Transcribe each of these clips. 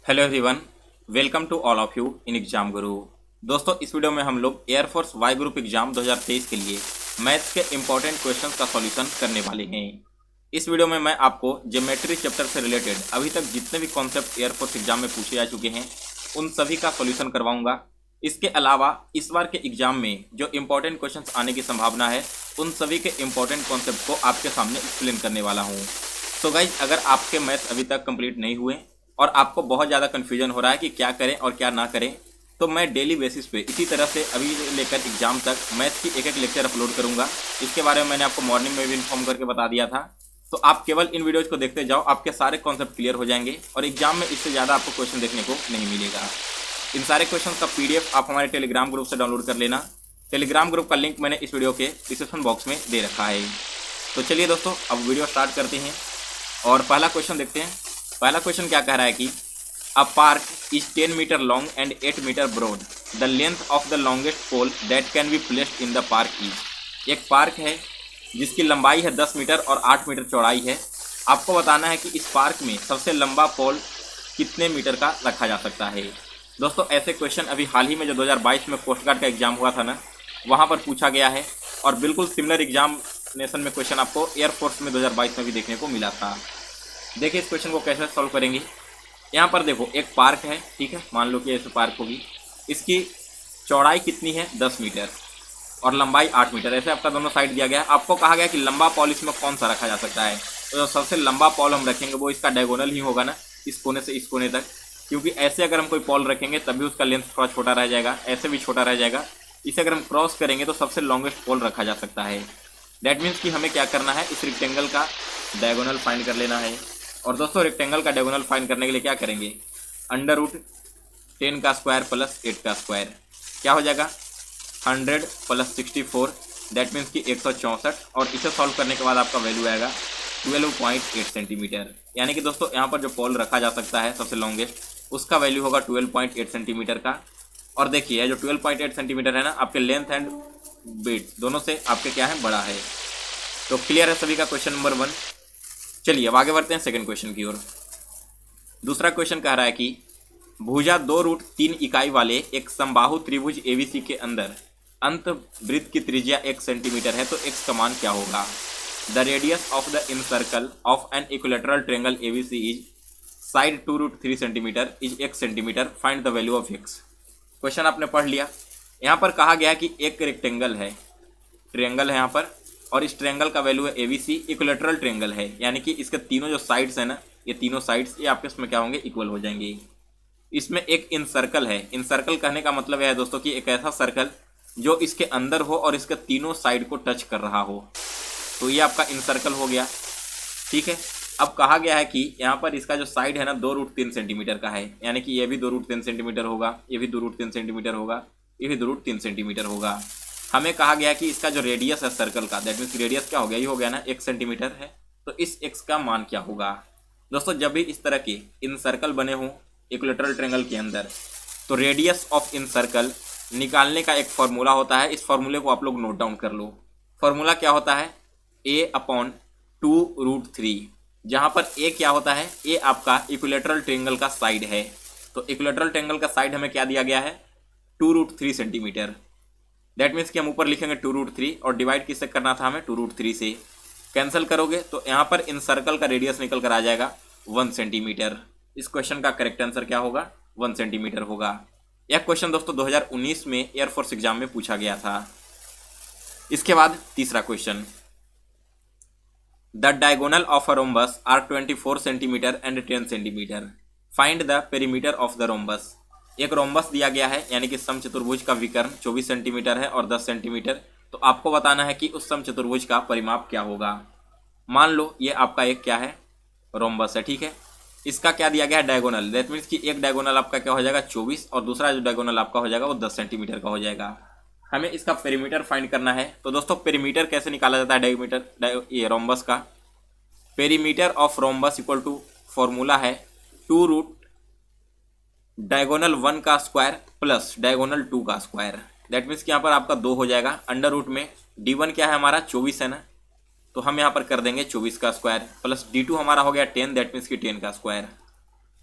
Hello everyone, welcome to all of you in exam Guru. दोस्तों, इस video में हम लोग एयरफोर्स वाई ग्रुप एग्जाम 2023 के लिए मैथ्स के इंपॉर्टेंट क्वेश्चंस का सॉल्यूशन करने वाले हैं। इस वीडियो में मैं आपको ज्योमेट्री चैप्टर से रिलेटेड अभी तक जितने भी कॉन्सेप्ट एयरफोर्स एग्जाम में पूछे जा चुके हैं उन सभी का सॉल्यूशन करवाऊंगा। इसके अलावा इस बार के एग्जाम में जो इंपॉर्टेंट क्वेश्चंस आने की संभावना है उन सभी के इंपॉर्टेंट कॉन्सेप्ट को आपके सामने एक्सप्लेन करने वाला हूँ। तो गाइज, अगर आपके मैथ्स अभी तक कंप्लीट नहीं हुए और आपको बहुत ज़्यादा कन्फ्यूजन हो रहा है कि क्या करें और क्या ना करें, तो मैं डेली बेसिस पे इसी तरह से अभी लेकर एग्जाम तक मैथ्स की एक एक लेक्चर अपलोड करूंगा। इसके बारे में मैंने आपको मॉर्निंग में भी इन्फॉर्म करके बता दिया था। तो आप केवल इन वीडियोज़ को देखते जाओ, आपके सारे कॉन्सेप्ट क्लियर हो जाएंगे और एग्जाम में इससे ज़्यादा आपको क्वेश्चन देखने को नहीं मिलेगा। इन सारे क्वेश्चन का PDF आप हमारे टेलीग्राम ग्रुप से डाउनलोड कर लेना। टेलीग्राम ग्रुप का लिंक मैंने इस वीडियो के डिस्क्रिप्शन बॉक्स में दे रखा है। तो चलिए दोस्तों, अब वीडियो स्टार्ट करते हैं और पहला क्वेश्चन देखते हैं। पहला क्वेश्चन क्या कह रहा है कि A park is 10 meter long and 8 meter broad. The length of the longest pole that can be placed in the park is। एक पार्क है जिसकी लंबाई है 10 मीटर और 8 मीटर चौड़ाई है। आपको बताना है कि इस पार्क में सबसे लंबा पोल कितने मीटर का रखा जा सकता है। दोस्तों, ऐसे क्वेश्चन अभी हाल ही में जो 2022 में कोस्ट गार्ड का एग्जाम हुआ था ना, वहाँ पर पूछा गया है और बिल्कुल सिमिलर एग्जामिनेशन में क्वेश्चन आपको एयरफोर्स में 2022 में भी देखने को मिला था। देखिए इस क्वेश्चन को कैसे सॉल्व करेंगे। यहाँ पर देखो, एक पार्क है, ठीक है, मान लो कि ऐसे पार्क होगी। इसकी चौड़ाई कितनी है 10 मीटर और लंबाई 8 मीटर। ऐसे आपका दोनों साइड दिया गया है। आपको कहा गया कि लंबा पॉल इसमें कौन सा रखा जा सकता है। तो जो सबसे लंबा पॉल हम रखेंगे वो इसका डायगोनल ही होगा ना, इस कोने से इस कोने तक, क्योंकि ऐसे अगर हम कोई पॉल रखेंगे तब भी उसका लेंथ थोड़ा छोटा रह जाएगा, ऐसे भी छोटा रह जाएगा। इसे अगर हम क्रॉस करेंगे तो सबसे लॉन्गेस्ट पॉल रखा जा सकता है। दैट मीन्स कि हमें क्या करना है, इस रेक्टेंगल का डायगोनल फाइंड कर लेना है। और दोस्तों, रेक्टेंगल का डायगोनल फाइंड करने के लिए क्या करेंगे, √10 का स्क्वायर प्लस 8 का स्क्वायर क्या हो जाएगा 100 प्लस 64, दैट मीन्स कि 164। और इसे सॉल्व करने के बाद आपका वैल्यू आएगा 12.8 सेंटीमीटर। यानी कि दोस्तों, यहाँ पर जो पॉल रखा जा सकता है सबसे लॉन्गेस्ट, उसका वैल्यू होगा 12.8 सेंटीमीटर का। और देखिए जो 12.8 सेंटीमीटर है ना, आपके लेंथ एंड विड्थ दोनों से आपके क्या है, बड़ा है। तो क्लियर है सभी का क्वेश्चन नंबर 1। चलिए अब आगे बढ़ते हैं सेकंड क्वेश्चन की ओर। दूसरा क्वेश्चन कह रहा है कि भुजा 2√3 इकाई वाले एक समबाहु त्रिभुज ABC के अंदर अंत वृत्त की त्रिज्या 1 सेंटीमीटर है, तो x का मान क्या होगा। The radius of the in circle of an equilateral triangle ABC is side 2√3 centimetre is 1 centimetre, find the value of x। Question आपने पढ़ लिया। यहाँ पर कहा गया कि एक रेक्टेंगल है, ट्रायंगल है यहाँ पर, और इस ट्रायंगल का वैल्यू है ABC। इक्विलेटरल ट्रायंगल है, यानी कि इसके तीनों जो साइड्स है ना, ये तीनों साइड्स ये आपके इसमें क्या होंगे, इक्वल हो जाएंगे। इसमें एक इन सर्कल है। इन सर्कल कहने का मतलब है दोस्तों कि एक ऐसा सर्कल जो इसके अंदर हो और इसके तीनों साइड को टच कर रहा हो। तो ये आपका इन सर्कल हो गया, ठीक है। अब कहा गया है कि यहाँ पर इसका जो साइड है ना 2√3 सेंटीमीटर का है, यानी कि ये भी 2√3 सेंटीमीटर होगा, ये भी 2√3 सेंटीमीटर होगा, ये भी 2√3 सेंटीमीटर होगा। हमें कहा गया कि इसका जो रेडियस है सर्कल का, दैट मीन्स रेडियस क्या हो गया, ये हो गया ना 1 सेंटीमीटर है। तो इस x का मान क्या होगा। दोस्तों, जब भी इस तरह के इन सर्कल बने हों इक्विलेटरल ट्रायंगल के अंदर, तो रेडियस ऑफ इन सर्कल निकालने का एक फॉर्मूला होता है। इस फॉर्मूले को आप लोग नोट डाउन कर लो। फॉर्मूला क्या होता है, a/2√3, जहाँ पर a क्या होता है, a आपका इक्विलेटरल ट्रायंगल का साइड है। तो इक्विलेटरल ट्रायंगल का साइड हमें क्या दिया गया है, 2√3 सेंटीमीटर। दैट मीन्स कि हम ऊपर लिखेंगे 2√3 और डिवाइड किससे करना था हमें, 2√3 से। कैंसिल करोगे तो यहाँ पर इन सर्कल का रेडियस निकल कर आ जाएगा 1 सेंटीमीटर। इस क्वेश्चन का करेक्ट आंसर क्या होगा, 1 सेंटीमीटर होगा। यह क्वेश्चन दोस्तों 2019 में एयरफोर्स एग्जाम में पूछा गया था। इसके बाद तीसरा question, the diagonal of a rhombus are 24 centimetre and 10 centimetre, find the perimeter of the rhombus. एक रोम्बस दिया गया है, यानी कि समचतुर्भुज का विकर्ण 24 सेंटीमीटर है और 10 सेंटीमीटर। तो आपको बताना है कि उस समचतुर्भुज का परिमाप क्या होगा। मान लो ये आपका एक क्या है, रोम्बस है, ठीक है। इसका क्या दिया गया है, डायगोनल। दैट मीन्स कि एक डायगोनल आपका क्या हो जाएगा 24 और दूसरा जो डायगोनल आपका हो जाएगा वो 10 सेंटीमीटर का हो जाएगा। हमें इसका पेरीमीटर फाइंड करना है। तो दोस्तों, पेरीमीटर कैसे निकाला जाता है, ये रोम्बस का perimeter of rhombus equal to formula है 2 डायगोनल 1 का स्क्वायर प्लस डायगोनल 2 का स्क्वायर। दैट मीन्स कि यहाँ पर आपका 2 हो जाएगा। अंडर रूट में d1 क्या है हमारा 24 है ना, तो हम यहाँ पर कर देंगे 24 का स्क्वायर प्लस d2 हमारा हो गया 10, दैट मीन्स कि 10 का स्क्वायर।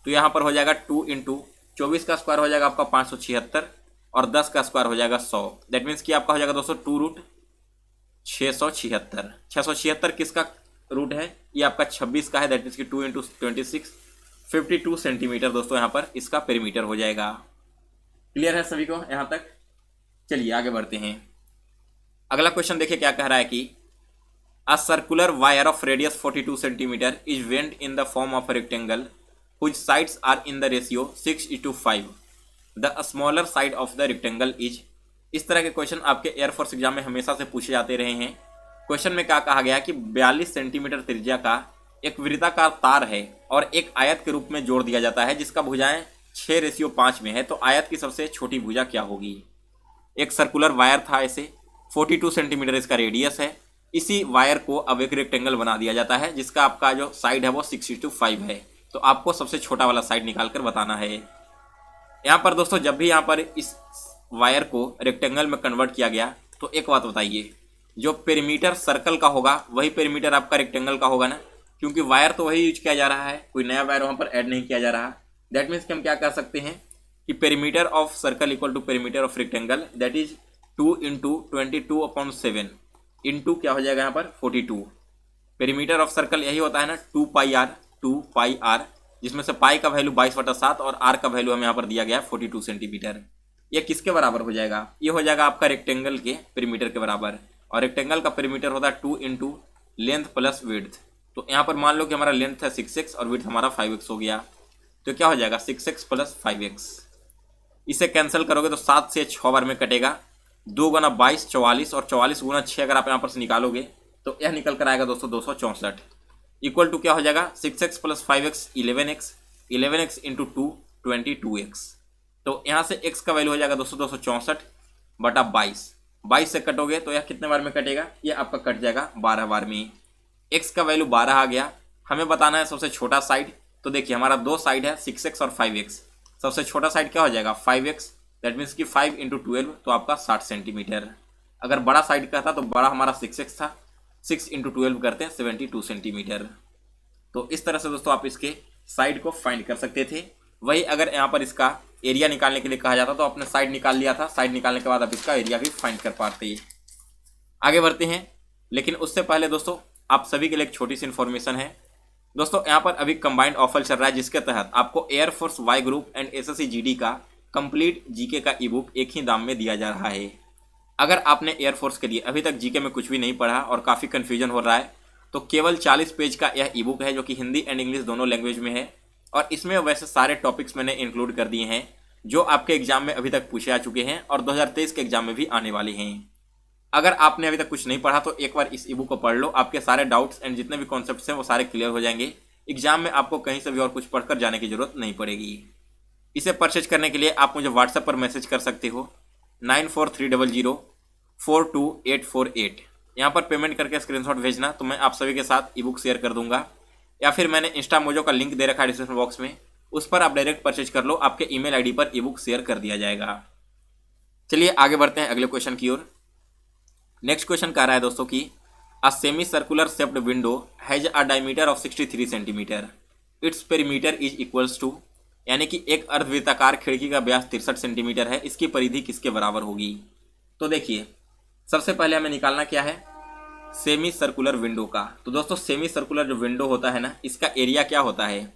तो यहाँ पर हो जाएगा 2 इंटू 24 का स्क्वायर हो जाएगा आपका 576 और 10 का स्क्वायर हो जाएगा 100। दैट मीन्स कि आपका हो जाएगा दोस्तों 2 रूट 676। 676 किसका रूट है? ये आपका 26 का है। दैट मीन्स कि 2 इंटू 26 52 सेंटीमीटर दोस्तों यहाँ पर इसका पेरीमीटर हो जाएगा। क्लियर है सभी को यहाँ तक? चलिए आगे बढ़ते हैं। अगला क्वेश्चन देखिए क्या कह रहा है कि a circular wire of radius 42 centimetre is went in the form of a rectangle whose sides are in the ratio 6:5. The smaller side of the rectangle is। इस तरह के क्वेश्चन आपके एयरफोर्स एग्जाम में हमेशा से पूछे जाते रहे हैं। क्वेश्चन में क्या कहा गया कि 42 सेंटीमीटर त्रिज्या का एक वृत्ताकार तार है और एक आयत के रूप में जोड़ दिया जाता है जिसका भुजाएं 6:5 में है। तो आयत की सबसे छोटी भुजा क्या होगी? एक सर्कुलर वायर था, ऐसे 42 सेंटीमीटर इसका रेडियस है। इसी वायर को अब एक रेक्टेंगल बना दिया जाता है जिसका आपका जो साइड है वो 6:5 है। तो आपको सबसे छोटा वाला साइड निकाल कर बताना है। यहाँ पर दोस्तों जब भी यहाँ पर इस वायर को रेक्टेंगल में कन्वर्ट किया गया तो एक बात बताइए, जो पेरीमीटर सर्कल का होगा वही पेरीमीटर आपका रेक्टेंगल का होगा ना, क्योंकि वायर तो वही यूज किया जा रहा है, कोई नया वायर वहाँ पर ऐड नहीं किया जा रहा। दैट मीन्स कि हम क्या कर सकते हैं कि perimeter of circle equal to perimeter of rectangle, that is 2 into 22/7 into क्या हो जाएगा यहाँ पर 42। पेरीमीटर ऑफ सर्कल यही होता है ना 2 पाई आर, जिसमें से पाई का वैल्यू 22/7 और आर का वैल्यू हमें यहाँ पर दिया गया है 42 सेंटीमीटर। ये किसके बराबर हो जाएगा? ये हो जाएगा आपका रेक्टेंगल के पेरीमीटर के बराबर, और रेक्टेंगल का पेरीमीटर होता है 2 इंटू लेंथ प्लस विड्थ। तो यहाँ पर मान लो कि हमारा लेंथ है 6x और विड्थ हमारा 5x हो गया। तो क्या हो जाएगा 6x प्लस 5x। इसे कैंसिल करोगे तो 7 से 6 बार में कटेगा, 2 गुना 22 44 और 44 गुना 6 अगर आप यहाँ पर से निकालोगे तो यह निकल कर आएगा दोस्तों 264 इक्वल टू क्या हो जाएगा 6x plus 5x 11x, 11x into 2 22x। तो यहाँ से x का वैल्यू हो जाएगा दोस्तों 264 बटा 22 से कटोगे तो यह कितने बार में कटेगा? ये आपका कट जाएगा 12 बार में। x का वैल्यू 12 आ गया, हमें बताना है सबसे छोटा साइड। तो देखिए हमारा दो साइड है 6x और 5x, सबसे छोटा साइड क्या हो जाएगा 5x। दैट मीन्स कि 5 इंटू 12 तो आपका 60 सेंटीमीटर। अगर बड़ा साइड का था तो बड़ा हमारा 6x था, 6 इंटू 12 करते हैं 72 सेंटीमीटर। तो इस तरह से दोस्तों आप इसके साइड को फाइंड कर सकते थे। वही अगर यहाँ पर इसका एरिया निकालने के लिए कहा जाता तो आपने साइड निकाल लिया था, साइड निकालने के बाद आप इसका एरिया भी फाइंड कर पाते। आगे बढ़ते हैं, लेकिन उससे पहले दोस्तों आप सभी के लिए एक छोटी सी इन्फॉर्मेशन है। दोस्तों यहाँ पर अभी कंबाइंड ऑफर चल रहा है जिसके तहत आपको air force Y group and SSC GD का कंप्लीट जीके का ई बुक एक ही दाम में दिया जा रहा है। अगर आपने एयरफोर्स के लिए अभी तक जीके में कुछ भी नहीं पढ़ा और काफ़ी कन्फ्यूजन हो रहा है तो केवल 40 पेज का यह ई बुक है जो कि हिंदी एंड इंग्लिश दोनों लैंग्वेज में है, और इसमें वैसे सारे टॉपिक्स मैंने इंक्लूड कर दिए हैं जो आपके एग्जाम में अभी तक पूछे आ चुके हैं और 2023 के एग्जाम में भी आने वाले हैं। अगर आपने अभी तक कुछ नहीं पढ़ा तो एक बार इस ई बुक को पढ़ लो, आपके सारे डाउट्स एंड जितने भी कॉन्सेप्ट्स हैं वो सारे क्लियर हो जाएंगे। एग्जाम में आपको कहीं से भी और कुछ पढ़कर जाने की जरूरत नहीं पड़ेगी। इसे परचेज करने के लिए आप मुझे व्हाट्सएप पर मैसेज कर सकते हो 9430042848। यहाँ पर पेमेंट करके स्क्रीनशॉट भेजना तो मैं आप सभी के साथ ई बुक शेयर कर दूंगा, या फिर मैंने इंस्टा मोजो का लिंक दे रखा है डिस्क्रिप्शन बॉक्स में, उस पर आप डायरेक्ट परचेज कर लो, आपके ईमेल आईडी पर ई बुक शेयर कर दिया जाएगा। चलिए आगे बढ़ते हैं अगले क्वेश्चन की ओर। नेक्स्ट क्वेश्चन कह रहा है दोस्तों कि a semi circular shaped window has a diameter of 63 centimetre, its perimeter is equals to, यानी कि एक अर्धवृत्ताकार खिड़की का व्यास 63 सेंटीमीटर है, इसकी परिधि किसके बराबर होगी? तो देखिए सबसे पहले हमें निकालना क्या है सेमी सर्कुलर विंडो का। तो दोस्तों सेमी सर्कुलर जो विंडो होता है ना, इसका एरिया क्या होता है,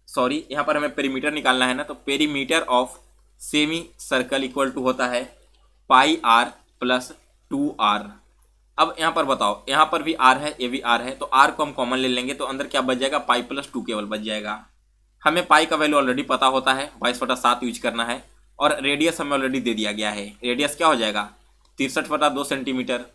सॉरी यहाँ पर हमें पेरीमीटर निकालना है ना, तो perimeter of semi circle equal to होता है पाई आर प्लस 2r। अब यहाँ पर बताओ, यहाँ पर भी r है, ये भी r है, तो r को हम कॉमन ले लेंगे तो अंदर क्या बच जाएगा पाई प्लस 2 केवल बच जाएगा। हमें पाई का वैल्यू ऑलरेडी पता होता है 22/7 यूज करना है, और रेडियस हमें ऑलरेडी दे दिया गया है। रेडियस क्या हो जाएगा 63/2 सेंटीमीटर।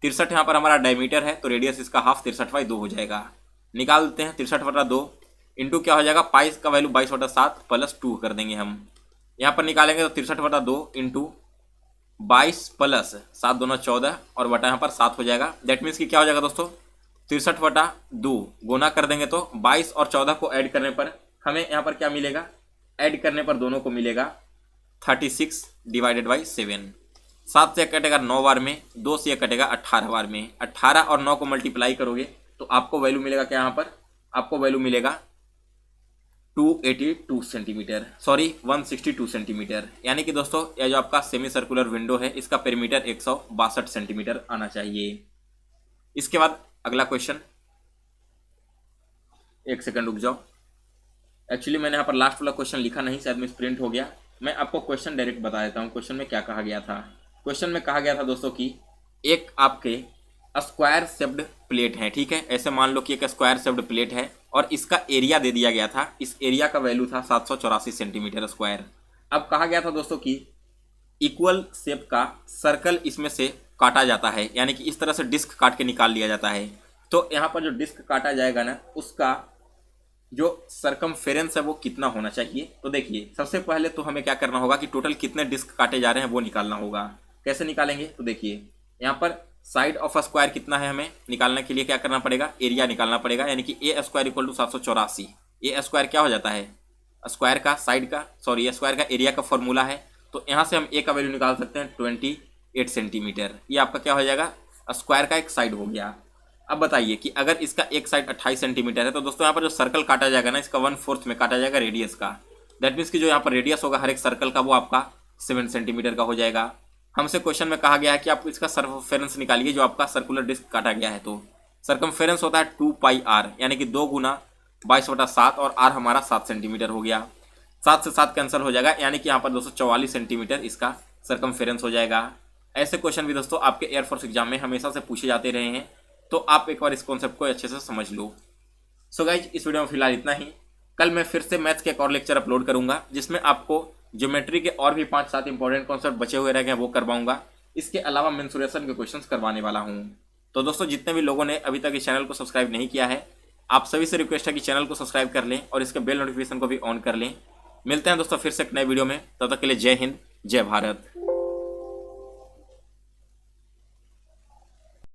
63 यहाँ पर हमारा डायमीटर है तो रेडियस इसका हाफ 63/2 हो जाएगा। निकाल देते हैं 63/2 इंटू क्या हो जाएगा पाई का वैल्यू 22/7 प्लस 2 कर देंगे हम। यहाँ पर निकालेंगे तो 63/2 इंटू 22 प्लस 7 दूना 14 और बटा यहाँ पर 7 हो जाएगा। दैट मीन्स कि क्या हो जाएगा दोस्तों 63/2 गुना कर देंगे तो 22 और 14 को ऐड करने पर हमें यहाँ पर क्या मिलेगा, ऐड करने पर दोनों को मिलेगा 36 डिवाइडेड बाई 7। 7 से कटेगा 9 बार में, 2 से कटेगा 18 बार में। 18 और 9 को मल्टीप्लाई करोगे तो आपको वैल्यू मिलेगा क्या, यहाँ पर आपको वैल्यू मिलेगा 282 सेंटीमीटर, सॉरी 162 सेंटीमीटर। यानी कि दोस्तों यह जो आपका सेमी सर्कुलर विंडो है इसका पेरीमीटर 162 सेंटीमीटर आना चाहिए। इसके बाद अगला क्वेश्चन, एक सेकंड रुक जाओ, एक्चुअली मैंने यहाँ पर लास्ट वाला क्वेश्चन लिखा नहीं, शायद मिस प्रिंट हो गया। मैं आपको क्वेश्चन डायरेक्ट बता देता हूँ क्वेश्चन में क्या कहा गया था। क्वेश्चन में कहा गया था दोस्तों कि एक आपके स्क्वायर शेप्ड प्लेट है, ठीक है, ऐसे मान लो कि एक स्क्वायर शेप्ड प्लेट है और इसका एरिया दे दिया गया था, इस एरिया का वैल्यू था 784 सेंटीमीटर स्क्वायर। अब कहा गया था दोस्तों कि इक्वल शेप का सर्कल इसमें से काटा जाता है, यानी कि इस तरह से डिस्क काट के निकाल लिया जाता है। तो यहाँ पर जो डिस्क काटा जाएगा ना, उसका जो सरकमफेरेंस है वो कितना होना चाहिए। तो देखिए सबसे पहले तो हमें क्या करना होगा कि टोटल कितने डिस्क काटे जा रहे हैं वो निकालना होगा। कैसे निकालेंगे, तो देखिए यहाँ पर साइड ऑफ स्क्वायर कितना है, हमें निकालने के लिए क्या करना पड़ेगा, एरिया निकालना पड़ेगा, यानी कि A square equal to 784। A square क्या हो जाता है, स्क्वायर का साइड का, सॉरी स्क्वायर का एरिया का फॉर्मूला है। तो यहाँ से हम ए का वैल्यू निकाल सकते हैं 28 सेंटीमीटर। ये आपका क्या हो जाएगा, स्क्वायर का एक साइड हो गया। अब बताइए कि अगर इसका एक साइड 28 सेंटीमीटर है तो दोस्तों यहाँ पर जो सर्कल काटा जाएगा ना, इसका 1/4 में काटा जाएगा रेडियस का। दैट मीन्स कि जो यहाँ पर रेडियस होगा हर एक सर्कल का वो आपका 7 सेंटीमीटर का हो जाएगा। हमसे क्वेश्चन में कहा गया है कि आप इसका सर्कमफेरेंस निकालिए जो आपका सर्कुलर डिस्क काटा गया है। तो सर्कमफेरेंस होता है 2πr, यानी कि 2 गुना 22/7 और r हमारा 7 सेंटीमीटर हो गया। 7 से 7 कैंसिल हो जाएगा, यानी कि यहाँ पर 244 सेंटीमीटर इसका सर्कमफेरेंस हो जाएगा। ऐसे क्वेश्चन भी दोस्तों आपके एयरफोर्स एग्जाम में हमेशा से पूछे जाते रहे हैं, तो आप एक बार इस कॉन्सेप्ट को अच्छे से समझ लो। सो गाइज इस वीडियो में फिलहाल इतना ही। कल मैं फिर से मैथ्स के एक और लेक्चर अपलोड करूंगा जिसमें आपको ज्योमेट्री के और भी 5-7 इंपॉर्टेंट कॉन्सेप्ट बचे हुए रह गए वो करवाऊंगा। इसके अलावा मेंसुरेशन के क्वेश्चंस करवाने वाला हूं। तो दोस्तों जितने भी लोगों ने अभी तक इस चैनल को सब्सक्राइब नहीं किया है, आप सभी से रिक्वेस्ट है कि चैनल को सब्सक्राइब कर लें और इसके बेल नोटिफिकेशन को भी ऑन कर लें। मिलते हैं दोस्तों फिर से एक नए वीडियो में, तब तक के लिए जय हिंद, जय भारत।